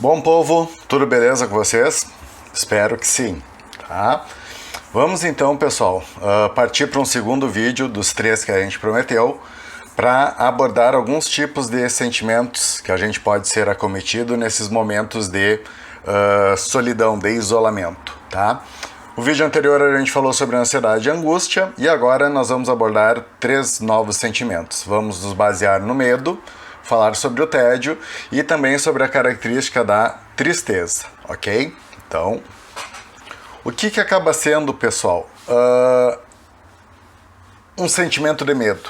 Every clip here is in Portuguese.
Bom povo, tudo beleza com vocês? Espero que sim, tá? Vamos então, pessoal, partir para um segundo vídeo dos 3 que a gente prometeu para abordar alguns tipos de sentimentos que a gente pode ser acometido nesses momentos de solidão, de isolamento, tá? O vídeo anterior a gente falou sobre ansiedade e angústia e agora nós vamos abordar 3 novos sentimentos. Vamos nos basear no medo, falar sobre o tédio e também sobre a característica da tristeza, ok? Então, o que acaba sendo, pessoal, um sentimento de medo?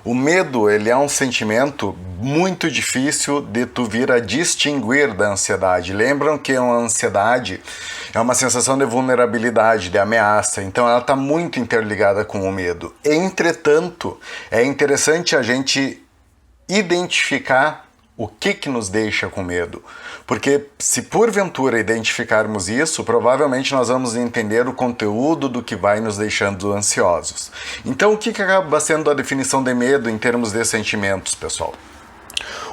O medo, ele é um sentimento muito difícil de tu vir a distinguir da ansiedade. Lembram que a ansiedade é uma sensação de vulnerabilidade, de ameaça, então ela está muito interligada com o medo. Entretanto, é interessante a gente identificar o que nos deixa com medo. Porque se porventura identificarmos isso, provavelmente nós vamos entender o conteúdo do que vai nos deixando ansiosos. Então o que acaba sendo a definição de medo em termos de sentimentos, pessoal?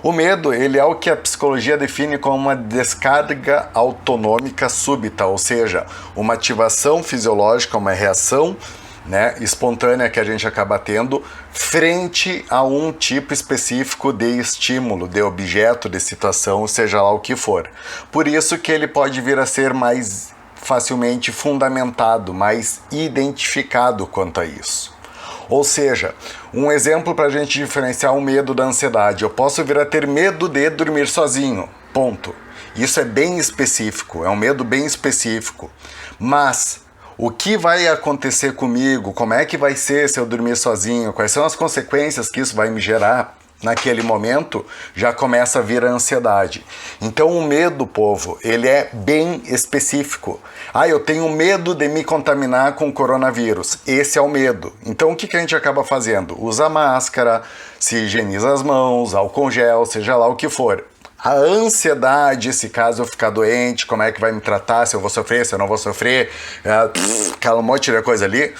O medo, ele é o que a psicologia define como uma descarga autonômica súbita, ou seja, uma ativação fisiológica, uma reação espontânea que a gente acaba tendo frente a um tipo específico de estímulo, de objeto, de situação, seja lá o que for. Por isso que ele pode vir a ser mais facilmente fundamentado, mais identificado quanto a isso. Ou seja, um exemplo para a gente diferenciar o medo da ansiedade. Eu posso vir a ter medo de dormir sozinho, ponto. Isso é bem específico, é um medo bem específico. Mas o que vai acontecer comigo? Como é que vai ser se eu dormir sozinho? Quais são as consequências que isso vai me gerar naquele momento? Já começa a vir a ansiedade. Então o medo, povo, ele é bem específico. Eu tenho medo de me contaminar com o coronavírus. Esse é o medo. Então o que a gente acaba fazendo? Usa máscara, se higieniza as mãos, álcool gel, seja lá o que for. A ansiedade, se caso eu ficar doente, como é que vai me tratar, se eu vou sofrer, se eu não vou sofrer, aquela monte de coisa ali,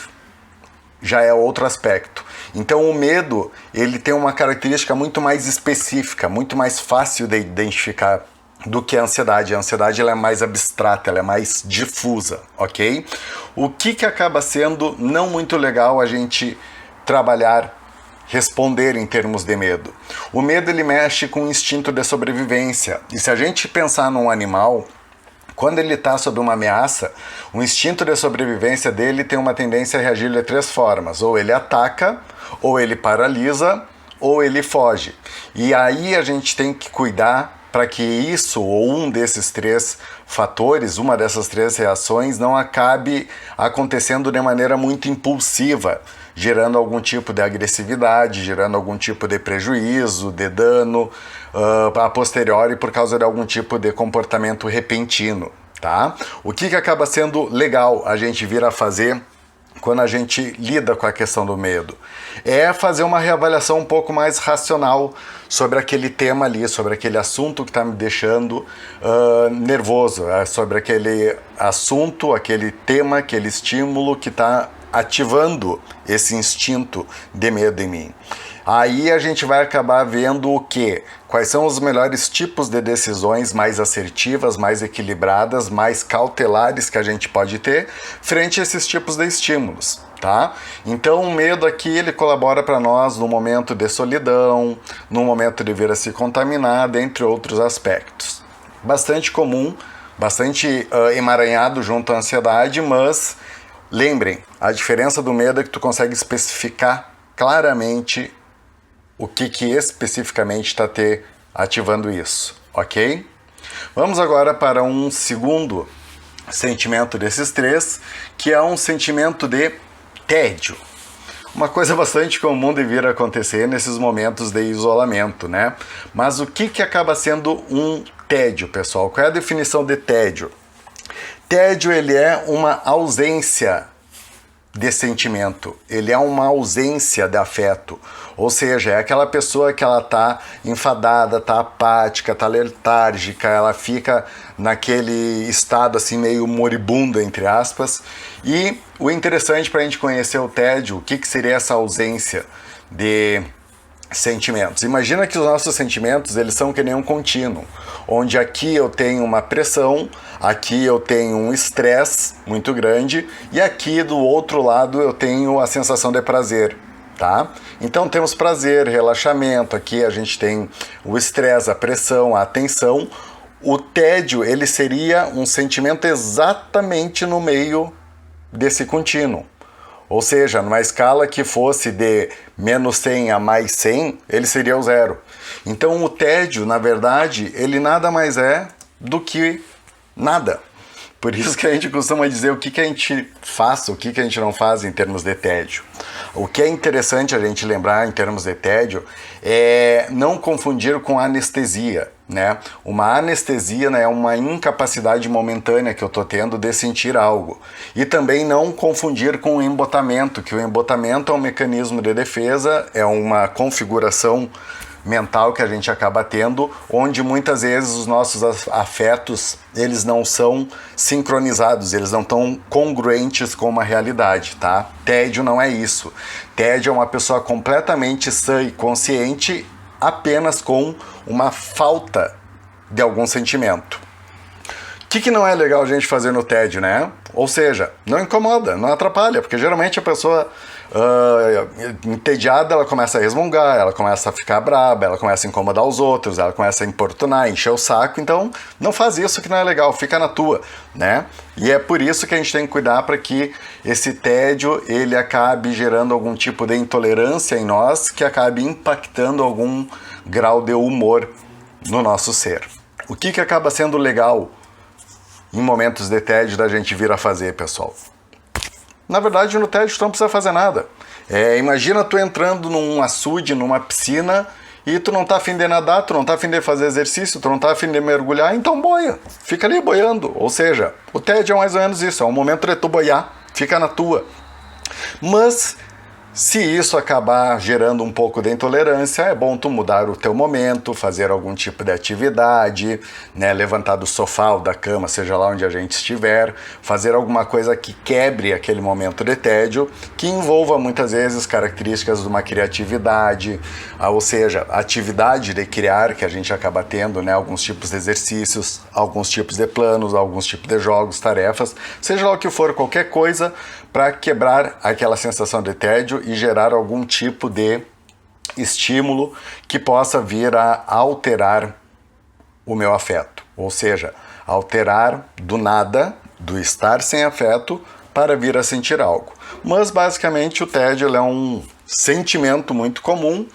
já é outro aspecto. Então o medo, ele tem uma característica muito mais específica, muito mais fácil de identificar do que a ansiedade. A ansiedade ela é mais abstrata, ela é mais difusa, ok? O que acaba sendo não muito legal a gente responder em termos de medo. O medo ele mexe com o instinto de sobrevivência. E se a gente pensar num animal, quando ele está sob uma ameaça, o instinto de sobrevivência dele tem uma tendência a reagir de 3 formas. Ou ele ataca, ou ele paralisa, ou ele foge. E aí a gente tem que cuidar para que isso, ou um desses 3 fatores, uma dessas 3 reações, não acabe acontecendo de maneira muito impulsiva, gerando algum tipo de agressividade, gerando algum tipo de prejuízo, de dano a posteriori por causa de algum tipo de comportamento repentino, tá? O que acaba sendo legal a gente vir a fazer quando a gente lida com a questão do medo? É fazer uma reavaliação um pouco mais racional sobre aquele tema ali, sobre aquele assunto que está me deixando nervoso, sobre aquele assunto, aquele tema, aquele estímulo que está ativando esse instinto de medo em mim. Aí a gente vai acabar vendo o quê? Quais são os melhores tipos de decisões mais assertivas, mais equilibradas, mais cautelares que a gente pode ter frente a esses tipos de estímulos, tá? Então o medo aqui ele colabora para nós no momento de solidão, no momento de vir a se contaminar, dentre outros aspectos. Bastante comum, bastante emaranhado junto à ansiedade, mas lembrem, a diferença do medo é que tu consegue especificar claramente o que especificamente está te ativando isso, ok? Vamos agora para um segundo sentimento desses 3, que é um sentimento de tédio. Uma coisa bastante comum de vir a acontecer nesses momentos de isolamento, né? Mas o que acaba sendo um tédio, pessoal? Qual é a definição de tédio? Tédio, ele é uma ausência de sentimento, ele é uma ausência de afeto, ou seja, é aquela pessoa que ela tá enfadada, tá apática, tá letárgica, ela fica naquele estado assim meio moribundo, entre aspas. E o interessante para a gente conhecer o tédio, o que seria essa ausência de sentimentos. Imagina que os nossos sentimentos, eles são que nem um contínuo, onde aqui eu tenho uma pressão, aqui eu tenho um estresse muito grande e aqui do outro lado eu tenho a sensação de prazer, tá? Então temos prazer, relaxamento, aqui a gente tem o estresse, a pressão, a tensão. O tédio, ele seria um sentimento exatamente no meio desse contínuo. Ou seja, numa escala que fosse de menos 100 a mais 100, ele seria o zero. Então o tédio, na verdade, ele nada mais é do que nada. Por isso que a gente costuma dizer o que a gente faz, o que a gente não faz em termos de tédio. O que é interessante a gente lembrar em termos de tédio é não confundir com anestesia, né? Uma anestesia, né, é uma incapacidade momentânea que eu estou tendo de sentir algo. E também não confundir com o embotamento, que o embotamento é um mecanismo de defesa, é uma configuração mental que a gente acaba tendo, onde muitas vezes os nossos afetos, eles não são sincronizados, eles não estão congruentes com uma realidade, tá? Tédio não é isso. Tédio é uma pessoa completamente sã e consciente apenas com uma falta de algum sentimento. O que não é legal a gente fazer no tédio, né? Ou seja, não incomoda, não atrapalha, porque geralmente a pessoa entediada, ela começa a resmungar, ela começa a ficar braba, ela começa a incomodar os outros, ela começa a importunar, encher o saco. Então não faz isso, que não é legal, fica na tua, né? E é por isso que a gente tem que cuidar para que esse tédio ele acabe gerando algum tipo de intolerância em nós, que acabe impactando algum grau de humor no nosso ser. O que acaba sendo legal em momentos de tédio da gente vir a fazer, pessoal? Na verdade, no tédio tu não precisa fazer nada. Imagina tu entrando num açude, numa piscina, e tu não tá afim de nadar, tu não tá afim de fazer exercício, tu não tá afim de mergulhar, então boia. Fica ali boiando. Ou seja, o tédio é mais ou menos isso, é um momento de tu boiar, fica na tua. Mas se isso acabar gerando um pouco de intolerância, é bom tu mudar o teu momento, fazer algum tipo de atividade, né, levantar do sofá ou da cama, seja lá onde a gente estiver, fazer alguma coisa que quebre aquele momento de tédio, que envolva muitas vezes características de uma criatividade, ou seja, atividade de criar que a gente acaba tendo, né, alguns tipos de exercícios, alguns tipos de planos, alguns tipos de jogos, tarefas, seja lá o que for, qualquer coisa para quebrar aquela sensação de tédio e gerar algum tipo de estímulo que possa vir a alterar o meu afeto. Ou seja, alterar do nada, do estar sem afeto, para vir a sentir algo. Mas basicamente o tédio ele é um sentimento muito comum,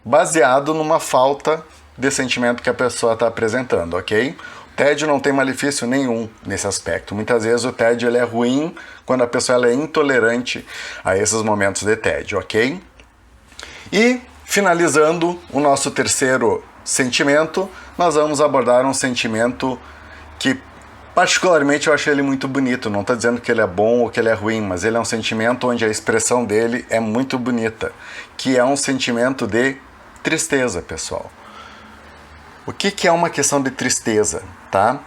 baseado numa falta de sentimento que a pessoa está apresentando, ok? O tédio não tem malefício nenhum nesse aspecto. Muitas vezes o tédio ele é ruim quando a pessoa ela é intolerante a esses momentos de tédio, ok? E, finalizando o nosso terceiro sentimento, nós vamos abordar um sentimento que, particularmente, eu achei ele muito bonito. Não estou dizendo que ele é bom ou que ele é ruim, mas ele é um sentimento onde a expressão dele é muito bonita, que é um sentimento de tristeza, pessoal. O que é uma questão de tristeza, tá?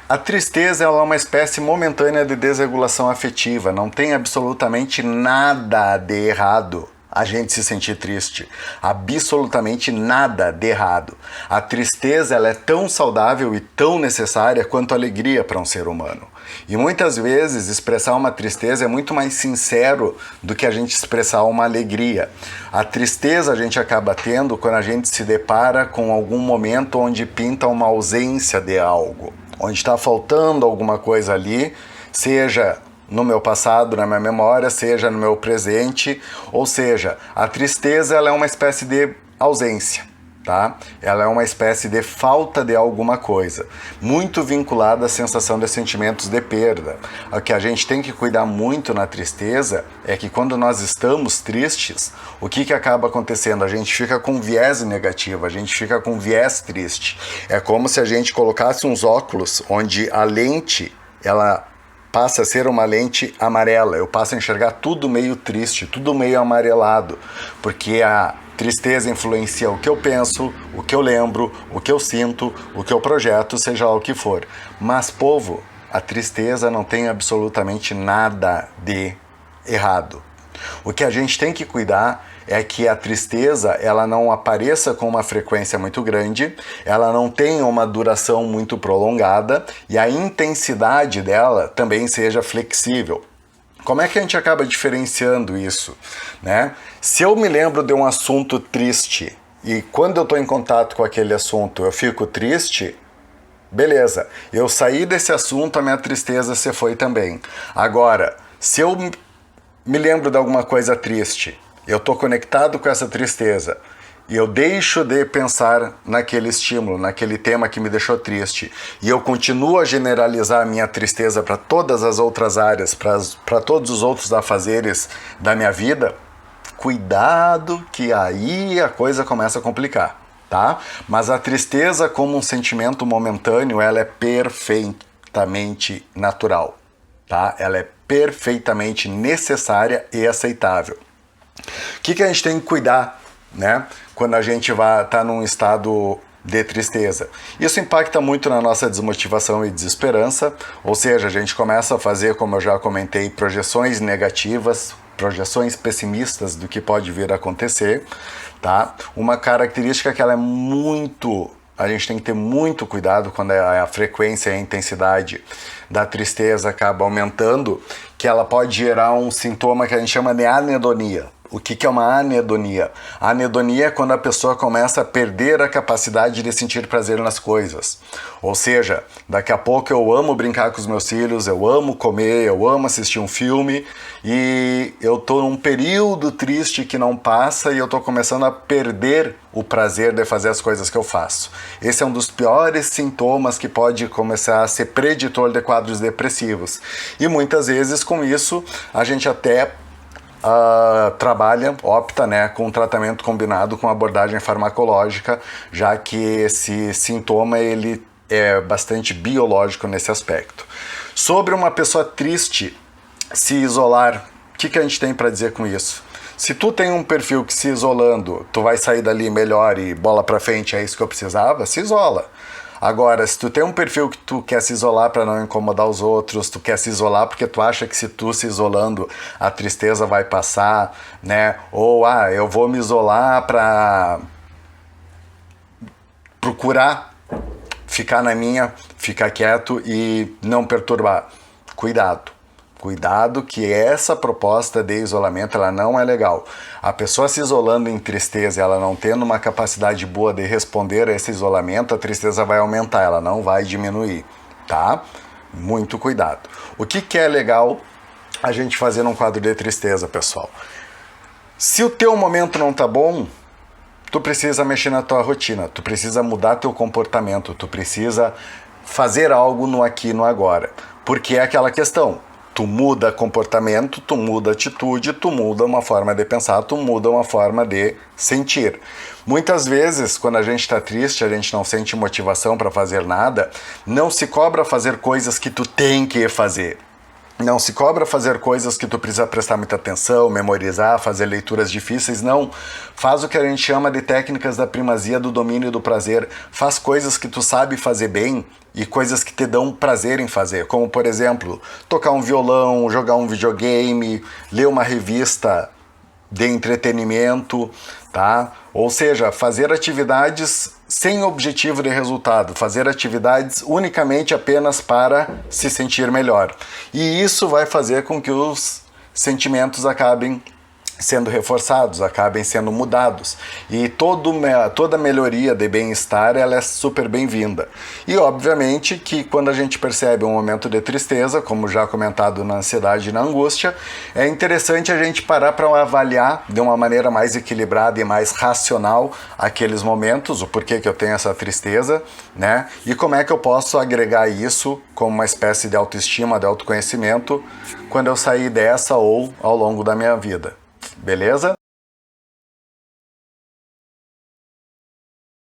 A tristeza ela é uma espécie momentânea de desregulação afetiva. Não tem absolutamente nada de errado a gente se sentir triste. Absolutamente nada de errado. A tristeza ela é tão saudável e tão necessária quanto a alegria para um ser humano. E muitas vezes expressar uma tristeza é muito mais sincero do que a gente expressar uma alegria. A tristeza a gente acaba tendo quando a gente se depara com algum momento onde pinta uma ausência de algo, onde está faltando alguma coisa ali, seja no meu passado, na minha memória, seja no meu presente, ou seja, a tristeza ela é uma espécie de ausência, tá? Ela é uma espécie de falta de alguma coisa, muito vinculada à sensação de sentimentos de perda. O que a gente tem que cuidar muito na tristeza é que quando nós estamos tristes, o que acaba acontecendo? A gente fica com viés negativo, a gente fica com viés triste. É como se a gente colocasse uns óculos onde a lente, ela passa a ser uma lente amarela. Eu passo a enxergar tudo meio triste, tudo meio amarelado, porque a tristeza influencia o que eu penso, o que eu lembro, o que eu sinto, o que eu projeto, seja lá o que for. Mas, povo, a tristeza não tem absolutamente nada de errado. O que a gente tem que cuidar é que a tristeza ela não apareça com uma frequência muito grande, ela não tenha uma duração muito prolongada e a intensidade dela também seja flexível. Como é que a gente acaba diferenciando isso, né? Se eu me lembro de um assunto triste e quando eu estou em contato com aquele assunto eu fico triste, beleza, eu saí desse assunto, a minha tristeza se foi também. Agora, se eu me lembro de alguma coisa triste, eu estou conectado com essa tristeza e eu deixo de pensar naquele estímulo, naquele tema que me deixou triste e eu continuo a generalizar a minha tristeza para todas as outras áreas, para todos os outros afazeres da minha vida, cuidado que aí a coisa começa a complicar, tá? Mas a tristeza como um sentimento momentâneo, ela é perfeitamente natural, tá? Ela é perfeitamente necessária e aceitável. O que a gente tem que cuidar, né? Quando a gente tá num estado de tristeza. Isso impacta muito na nossa desmotivação e desesperança, ou seja, a gente começa a fazer, como eu já comentei, projeções negativas, projeções pessimistas do que pode vir a acontecer, tá? Uma característica que ela é muito... A gente tem que ter muito cuidado quando a frequência e a intensidade da tristeza acaba aumentando, que ela pode gerar um sintoma que a gente chama de anedonia. O que é uma anedonia? A anedonia é quando a pessoa começa a perder a capacidade de sentir prazer nas coisas. Ou seja, daqui a pouco eu amo brincar com os meus filhos, eu amo comer, eu amo assistir um filme e eu tô num período triste que não passa e eu tô começando a perder o prazer de fazer as coisas que eu faço. Esse é um dos piores sintomas que pode começar a ser preditor de quadros depressivos. E muitas vezes com isso a gente até opta, né, com um tratamento combinado com abordagem farmacológica, já que esse sintoma ele é bastante biológico nesse aspecto. Sobre uma pessoa triste se isolar, o que a gente tem para dizer com isso? Se tu tem um perfil que se isolando, tu vai sair dali melhor e bola pra frente, é isso que eu precisava, se isola. Agora, se tu tem um perfil que tu quer se isolar para não incomodar os outros, tu quer se isolar porque tu acha que se tu se isolando a tristeza vai passar, né? Ou, eu vou me isolar para procurar ficar na minha, ficar quieto e não perturbar. Cuidado. Cuidado que essa proposta de isolamento ela não é legal. A pessoa se isolando em tristeza, ela não tendo uma capacidade boa de responder a esse isolamento, a tristeza vai aumentar, ela não vai diminuir, tá? Muito cuidado. O que é legal a gente fazer num quadro de tristeza, pessoal? Se o teu momento não tá bom, tu precisa mexer na tua rotina, tu precisa mudar teu comportamento, tu precisa fazer algo no aqui e no agora. Porque é aquela questão. Tu muda comportamento, tu muda atitude, tu muda uma forma de pensar, tu muda uma forma de sentir. Muitas vezes, quando a gente está triste, a gente não sente motivação para fazer nada, não se cobra fazer coisas que tu tem que fazer. Não se cobra fazer coisas que tu precisa prestar muita atenção, memorizar, fazer leituras difíceis, não. Faz o que a gente chama de técnicas da primazia do domínio do prazer. Faz coisas que tu sabe fazer bem e coisas que te dão prazer em fazer. Como, por exemplo, tocar um violão, jogar um videogame, ler uma revista de entretenimento, tá? Ou seja, fazer atividades sem objetivo de resultado, fazer atividades unicamente apenas para se sentir melhor. E isso vai fazer com que os sentimentos acabem sendo reforçados, acabem sendo mudados. E toda melhoria de bem-estar ela é super bem-vinda. E obviamente que quando a gente percebe um momento de tristeza, como já comentado na ansiedade e na angústia, é interessante a gente parar para avaliar de uma maneira mais equilibrada e mais racional aqueles momentos, o porquê que eu tenho essa tristeza, né? E como é que eu posso agregar isso como uma espécie de autoestima, de autoconhecimento, quando eu sair dessa ou ao longo da minha vida. Beleza?